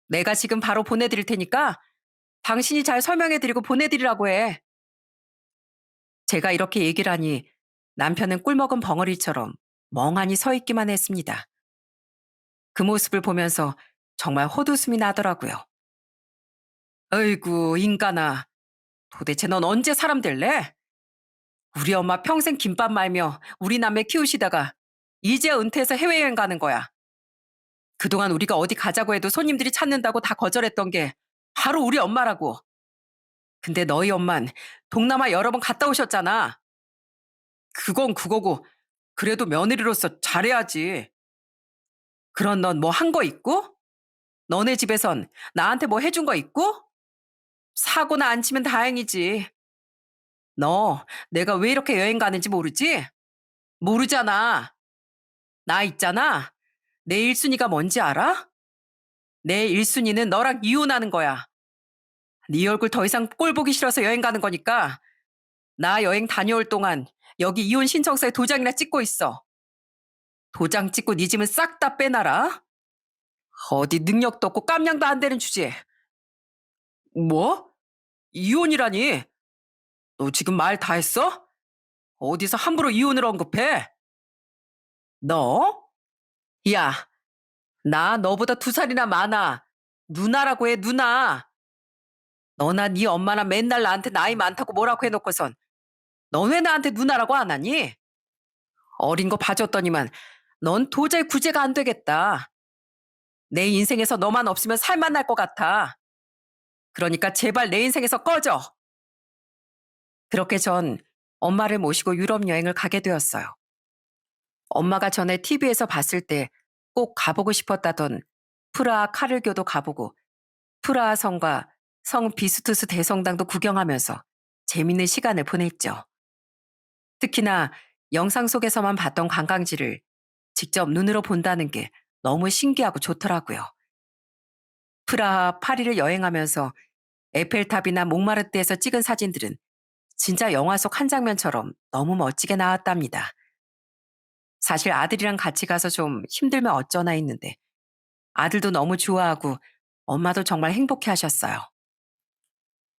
내가 지금 바로 보내드릴 테니까 당신이 잘 설명해드리고 보내드리라고 해. 제가 이렇게 얘기를 하니 남편은 꿀먹은 벙어리처럼 멍하니 서 있기만 했습니다. 그 모습을 보면서 정말 헛웃음이 나더라고요. 어이구, 인간아. 도대체 넌 언제 사람 될래? 우리 엄마 평생 김밥 말며 우리 남매 키우시다가 이제 은퇴해서 해외여행 가는 거야. 그동안 우리가 어디 가자고 해도 손님들이 찾는다고 다 거절했던 게 바로 우리 엄마라고. 근데 너희 엄만 동남아 여러 번 갔다 오셨잖아. 그건 그거고 그래도 며느리로서 잘해야지. 그런 넌 뭐 한 거 있고? 너네 집에선 나한테 뭐 해준 거 있고? 사고나 안 치면 다행이지. 너 내가 왜 이렇게 여행 가는지 모르지? 모르잖아. 나 있잖아. 내 1순위가 뭔지 알아? 내 1순위는 너랑 이혼하는 거야. 네 얼굴 더 이상 꼴 보기 싫어서 여행 가는 거니까 나 여행 다녀올 동안 여기 이혼 신청서에 도장이나 찍고 있어. 도장 찍고 네 짐은 싹 다 빼놔라. 어디 능력도 없고 깜냥도 안 되는 주제에. 뭐? 이혼이라니? 너 지금 말 다 했어? 어디서 함부로 이혼을 언급해? 너? 야, 나 너보다 2살이나 많아. 누나라고 해, 누나. 너나 네 엄마나 맨날 나한테 나이 많다고 뭐라고 해놓고선 넌 왜 나한테 누나라고 안 하니? 어린 거 봐줬더니만 넌 도저히 구제가 안 되겠다. 내 인생에서 너만 없으면 살만 날 것 같아. 그러니까 제발 내 인생에서 꺼져. 그렇게 전 엄마를 모시고 유럽 여행을 가게 되었어요. 엄마가 전에 TV에서 봤을 때 꼭 가보고 싶었다던 프라하 카를교도 가보고 프라하 성과 성 비스투스 대성당도 구경하면서 재밌는 시간을 보냈죠. 특히나 영상 속에서만 봤던 관광지를 직접 눈으로 본다는 게 너무 신기하고 좋더라고요. 프라하, 파리를 여행하면서 에펠탑이나 몽마르트에서 찍은 사진들은 진짜 영화 속 한 장면처럼 너무 멋지게 나왔답니다. 사실 아들이랑 같이 가서 좀 힘들면 어쩌나 했는데 아들도 너무 좋아하고 엄마도 정말 행복해 하셨어요.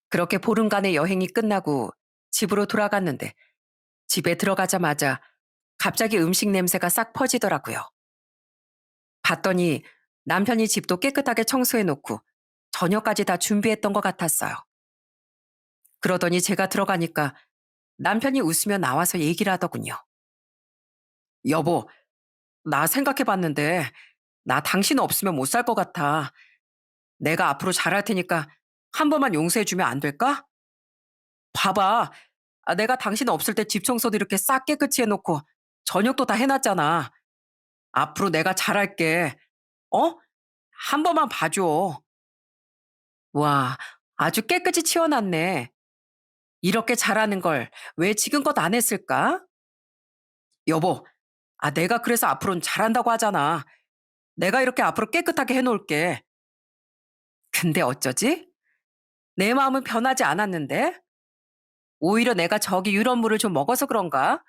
그렇게 보름간의 여행이 끝나고 집으로 돌아갔는데 집에 들어가자마자 갑자기 음식 냄새가 싹 퍼지더라고요. 봤더니 남편이 집도 깨끗하게 청소해 놓고 저녁까지 다 준비했던 것 같았어요. 그러더니 제가 들어가니까 남편이 웃으며 나와서 얘기를 하더군요. 여보, 나 생각해 봤는데 나 당신 없으면 못 살 것 같아. 내가 앞으로 잘할 테니까 한 번만 용서해 주면 안 될까? 봐봐. 내가 당신 없을 때 집 청소도 이렇게 싹 깨끗이 해놓고 저녁도 다 해놨잖아. 앞으로 내가 잘할게. 어? 한 번만 봐줘. 와, 아주 깨끗이 치워놨네. 이렇게 잘하는 걸 왜 지금껏 안 했을까? 여보, 내가 그래서 앞으로는 잘한다고 하잖아. 내가 이렇게 앞으로 깨끗하게 해놓을게. 근데 어쩌지? 내 마음은 변하지 않았는데? 오히려 내가 저기 유럽 물을 좀 먹어서 그런가?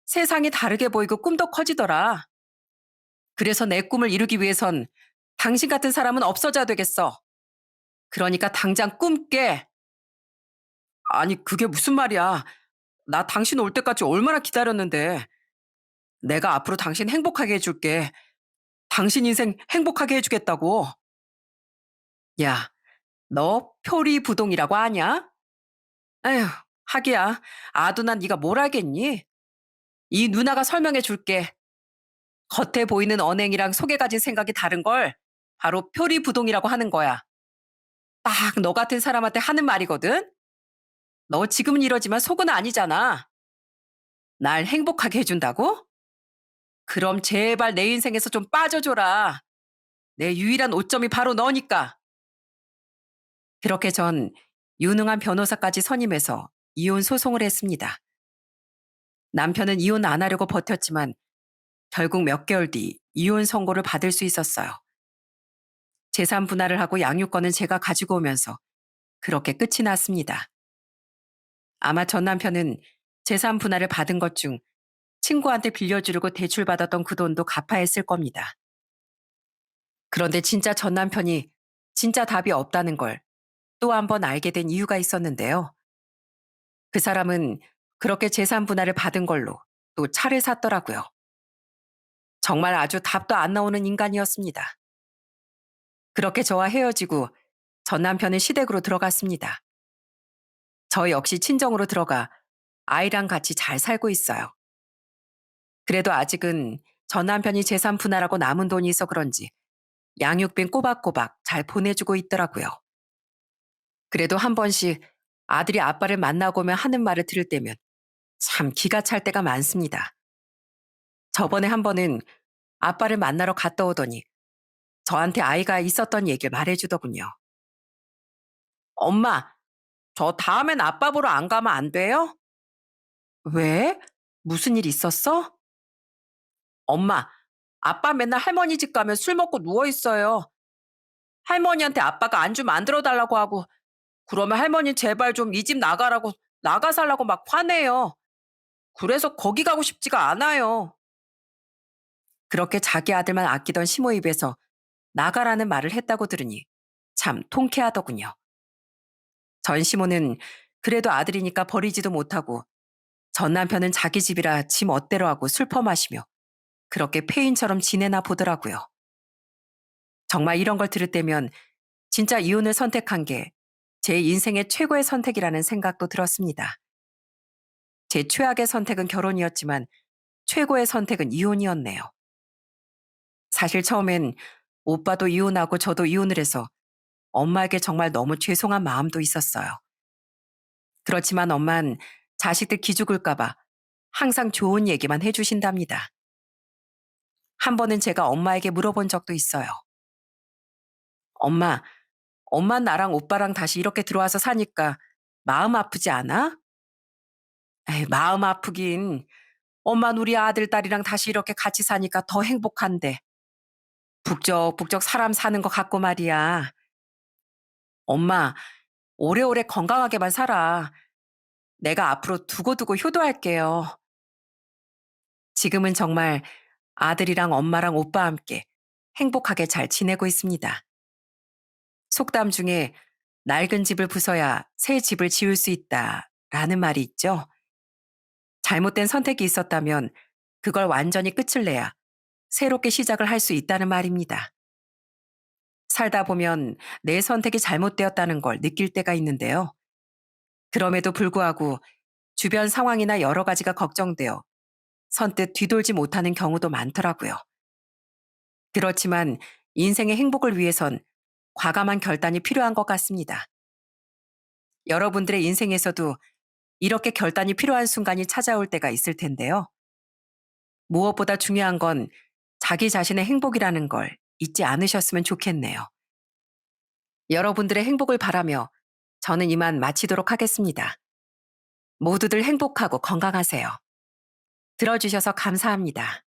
세상이 다르게 보이고 꿈도 커지더라. 그래서 내 꿈을 이루기 위해선 당신 같은 사람은 없어져야 되겠어. 그러니까 당장 꿈 깨. 아니, 그게 무슨 말이야. 나 당신 올 때까지 얼마나 기다렸는데. 내가 앞으로 당신 행복하게 해줄게. 당신 인생 행복하게 해주겠다고. 야, 너 표리부동이라고 하냐? 에휴, 하기야. 아도 난 네가 뭘 알겠니? 이 누나가 설명해 줄게. 겉에 보이는 언행이랑 속에 가진 생각이 다른 걸 바로 표리부동이라고 하는 거야. 딱 너 같은 사람한테 하는 말이거든? 너 지금은 이러지만 속은 아니잖아. 날 행복하게 해준다고? 그럼 제발 내 인생에서 좀 빠져줘라. 내 유일한 오점이 바로 너니까. 그렇게 전 유능한 변호사까지 선임해서 이혼 소송을 했습니다. 남편은 이혼 안 하려고 버텼지만 결국 몇 개월 뒤 이혼 선고를 받을 수 있었어요. 재산 분할을 하고 양육권은 제가 가지고 오면서 그렇게 끝이 났습니다. 아마 전 남편은 재산 분할을 받은 것 중 친구한테 빌려주려고 대출받았던 그 돈도 갚아야 했을 겁니다. 그런데 진짜 전 남편이 진짜 답이 없다는 걸 또 한 번 알게 된 이유가 있었는데요. 그 사람은 그렇게 재산 분할을 받은 걸로 또 차를 샀더라고요. 정말 아주 답도 안 나오는 인간이었습니다. 그렇게 저와 헤어지고 전 남편은 시댁으로 들어갔습니다. 저 역시 친정으로 들어가 아이랑 같이 잘 살고 있어요. 그래도 아직은 전 남편이 재산 분할하고 남은 돈이 있어 그런지 양육빈 꼬박꼬박 잘 보내주고 있더라고요. 그래도 한 번씩 아들이 아빠를 만나고 오면 하는 말을 들을 때면 참 기가 찰 때가 많습니다. 저번에 한 번은 아빠를 만나러 갔다 오더니 저한테 아이가 있었던 얘기를 말해주더군요. 엄마, 저 다음엔 아빠 보러 안 가면 안 돼요? 왜? 무슨 일 있었어? 엄마, 아빠 맨날 할머니 집 가면 술 먹고 누워 있어요. 할머니한테 아빠가 안주 만들어 달라고 하고 그러면 할머니 제발 좀 이 집 나가라고 나가 살라고 막 화내요. 그래서 거기 가고 싶지가 않아요. 그렇게 자기 아들만 아끼던 시모 입에서 나가라는 말을 했다고 들으니 참 통쾌하더군요. 전 시모는 그래도 아들이니까 버리지도 못하고 전 남편은 자기 집이라 지 멋대로 하고 술 퍼마시며 그렇게 폐인처럼 지내나 보더라고요. 정말 이런 걸 들을 때면 진짜 이혼을 선택한 게 제 인생의 최고의 선택이라는 생각도 들었습니다. 제 최악의 선택은 결혼이었지만 최고의 선택은 이혼이었네요. 사실 처음엔 오빠도 이혼하고 저도 이혼을 해서 엄마에게 정말 너무 죄송한 마음도 있었어요. 그렇지만 엄만 자식들 기죽을까봐 항상 좋은 얘기만 해주신답니다. 한 번은 제가 엄마에게 물어본 적도 있어요. 엄마, 엄마 나랑 오빠랑 다시 이렇게 들어와서 사니까 마음 아프지 않아? 에이, 마음 아프긴. 엄만 우리 아들, 딸이랑 다시 이렇게 같이 사니까 더 행복한데. 북적북적 사람 사는 것 같고 말이야. 엄마, 오래오래 건강하게만 살아. 내가 앞으로 두고두고 효도할게요. 지금은 정말 아들이랑 엄마랑 오빠와 함께 행복하게 잘 지내고 있습니다. 속담 중에 낡은 집을 부숴야 새 집을 지을 수 있다 라는 말이 있죠. 잘못된 선택이 있었다면 그걸 완전히 끝을 내야 새롭게 시작을 할 수 있다는 말입니다. 살다 보면 내 선택이 잘못되었다는 걸 느낄 때가 있는데요. 그럼에도 불구하고 주변 상황이나 여러 가지가 걱정되어 선뜻 뒤돌지 못하는 경우도 많더라고요. 그렇지만 인생의 행복을 위해선 과감한 결단이 필요한 것 같습니다. 여러분들의 인생에서도 이렇게 결단이 필요한 순간이 찾아올 때가 있을 텐데요. 무엇보다 중요한 건 자기 자신의 행복이라는 걸 잊지 않으셨으면 좋겠네요. 여러분들의 행복을 바라며 저는 이만 마치도록 하겠습니다. 모두들 행복하고 건강하세요. 들어주셔서 감사합니다.